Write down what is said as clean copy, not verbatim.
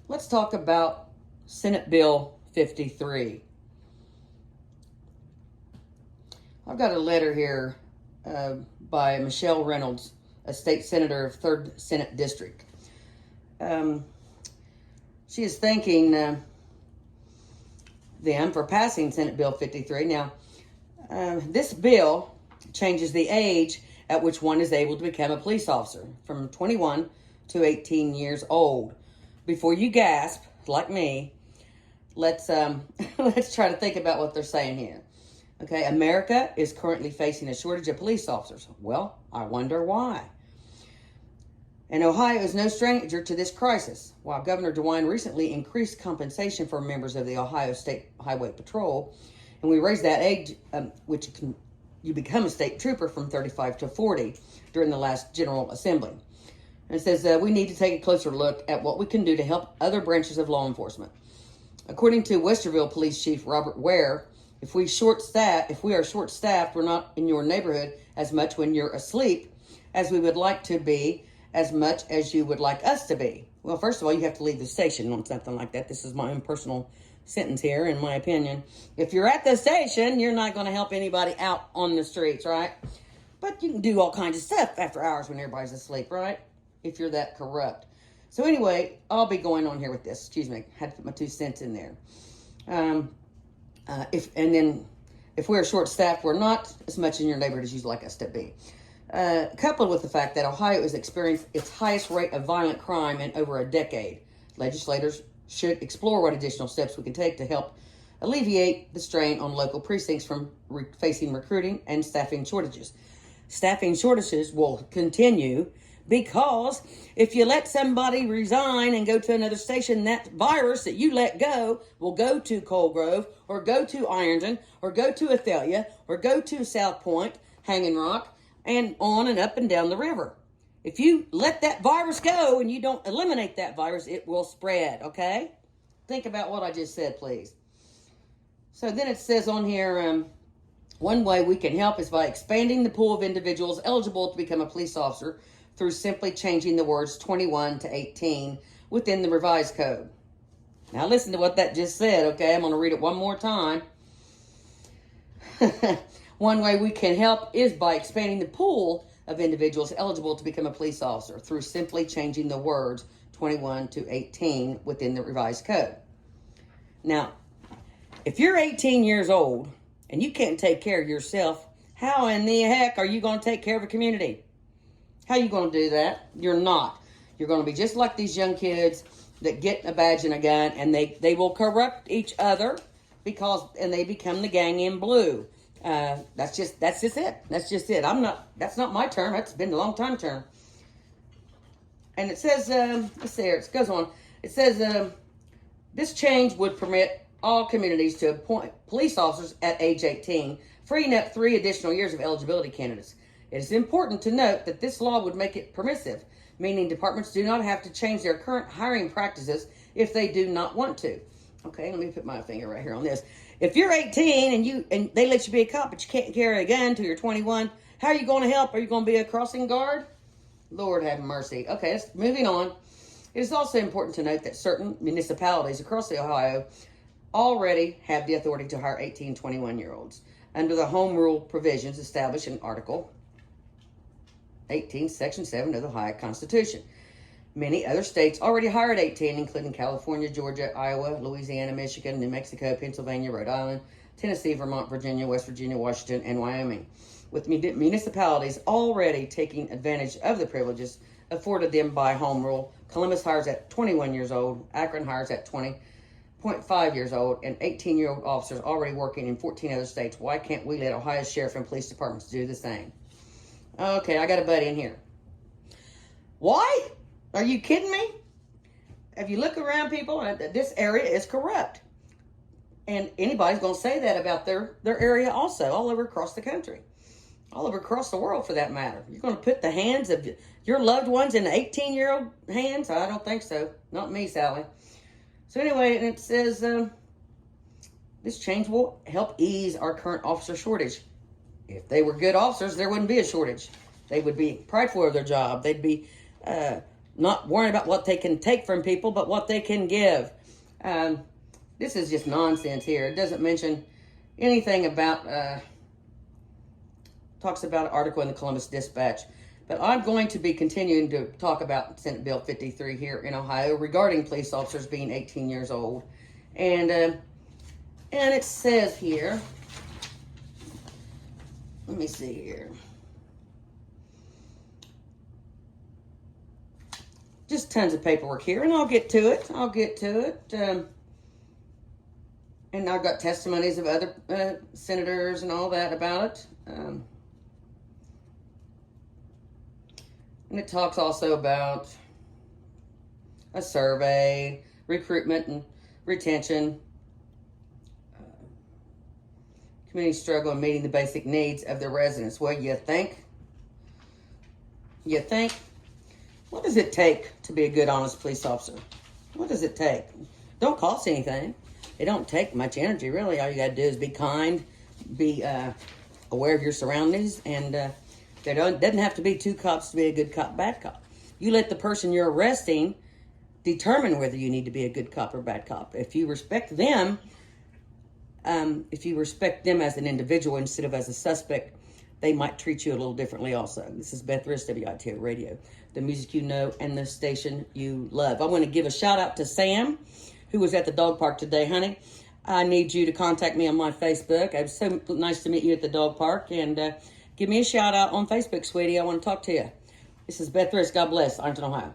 Let's talk about Senate Bill 53. I've got a letter here by Michelle Reynolds, a state senator of 3rd Senate District. She is thanking them for passing Senate Bill 53. Now, this bill changes the age at which one is able to become a police officer from 21 to 18 years old. Before you gasp, like me, let's try to think about what they're saying here. Okay, America is currently facing a shortage of police officers. Well, I wonder why. And Ohio is no stranger to this crisis. While Governor DeWine recently increased compensation for members of the Ohio State Highway Patrol, and we raised that age, you become a state trooper from 35 to 40 during the last General Assembly. And it says we need to take a closer look at what we can do to help other branches of law enforcement. According to Westerville Police Chief Robert Ware, if we are short-staffed, we're not in your neighborhood as much when you're asleep as we would like to be, as much as you would like us to be. Well, first of all, you have to leave the station on something like that. This is my own personal sentence here, in my opinion. If you're at the station, you're not going to help anybody out on the streets, right? But you can do all kinds of stuff after hours when everybody's asleep, right? If you're that corrupt. So anyway, I'll be going on here with this. Excuse me, I had to put my 2 cents in there. If we're short-staffed, we're not as much in your neighborhood as you'd like us to be. Coupled with the fact that Ohio has experienced its highest rate of violent crime in over a decade, legislators should explore what additional steps we can take to help alleviate the strain on local precincts from facing recruiting and staffing shortages. Staffing shortages will continue because if you let somebody resign and go to another station, that virus that you let go will go to Coal Grove, or go to Ironton, or go to Athalia, or go to South Point, Hanging Rock, and on and up and down the river. If you let that virus go and you don't eliminate that virus, it will spread, okay? Think about what I just said, please. So then it says on here, one way we can help is by expanding the pool of individuals eligible to become a police officer through simply changing the words 21 to 18 within the revised code. Now listen to what that just said, okay? I'm going to read it one more time. One way we can help is by expanding the pool of individuals eligible to become a police officer through simply changing the words 21 to 18 within the revised code. Now, if you're 18 years old and you can't take care of yourself, how in the heck are you going to take care of a community? How are you going to do that? You're not. You're going to be just like these young kids that get a badge and a gun, and they will corrupt each other and they become the gang in blue. That's just it. That's just it. That's not my term. That's been a long time term. And it says, let's see here, it goes on. It says, this change would permit all communities to appoint police officers at age 18, freeing up 3 additional years of eligibility candidates. It is important to note that this law would make it permissive, meaning departments do not have to change their current hiring practices if they do not want to. Okay, let me put my finger right here on this. If you're 18 and they let you be a cop, but you can't carry a gun till you're 21, how are you going to help? Are you going to be a crossing guard? Lord have mercy. Okay, moving on. It is also important to note that certain municipalities across the Ohio already have the authority to hire 18, 21-year-olds under the home rule provisions established in Article 18, Section 7 of the Ohio Constitution. Many other states already hire at 18, including California, Georgia, Iowa, Louisiana, Michigan, New Mexico, Pennsylvania, Rhode Island, Tennessee, Vermont, Virginia, West Virginia, Washington, and Wyoming, with municipalities already taking advantage of the privileges afforded them by home rule. Columbus hires at 21 years old, Akron hires at 20.5 years old, and 18-year-old officers already working in 14 other states. Why can't we let Ohio's sheriff and police departments do the same? Okay, I got a buddy in here. Why? Are you kidding me? If you look around, people, this area is corrupt. And anybody's going to say that about their area also, all over across the country. All over across the world, for that matter. You're going to put the hands of your loved ones in the 18-year-old hands? I don't think so. Not me, Sally. So anyway, and it says, this change will help ease our current officer shortage. If they were good officers, there wouldn't be a shortage. They would be prideful of their job. They'd be not worrying about what they can take from people, but what they can give. This is just nonsense here. It doesn't mention anything about, talks about an article in the Columbus Dispatch. But I'm going to be continuing to talk about Senate Bill 53 here in Ohio regarding police officers being 18 years old. And it says here, let me see here. Just tons of paperwork here, and I'll get to it. And I've got testimonies of other senators and all that about it. And it talks also about a survey, recruitment and retention, community struggle in meeting the basic needs of the residents. Well, you think? What does it take to be a good, honest police officer? What does it take? Don't cost anything. It don't take much energy, really. All you got to do is be kind, be aware of your surroundings, and there doesn't have to be two cops to be a good cop, bad cop. You let the person you're arresting determine whether you need to be a good cop or bad cop. If you respect them, as an individual instead of as a suspect, they might treat you a little differently also. This is Beth Riss, WITO Radio, the music you know and the station you love. I want to give a shout out to Sam, who was at the dog park today. Honey, I need you to contact me on my Facebook. It was so nice to meet you at the dog park, and give me a shout out on Facebook, sweetie. I want to talk to you. This is Beth Riss. God bless. Ironton, Ohio.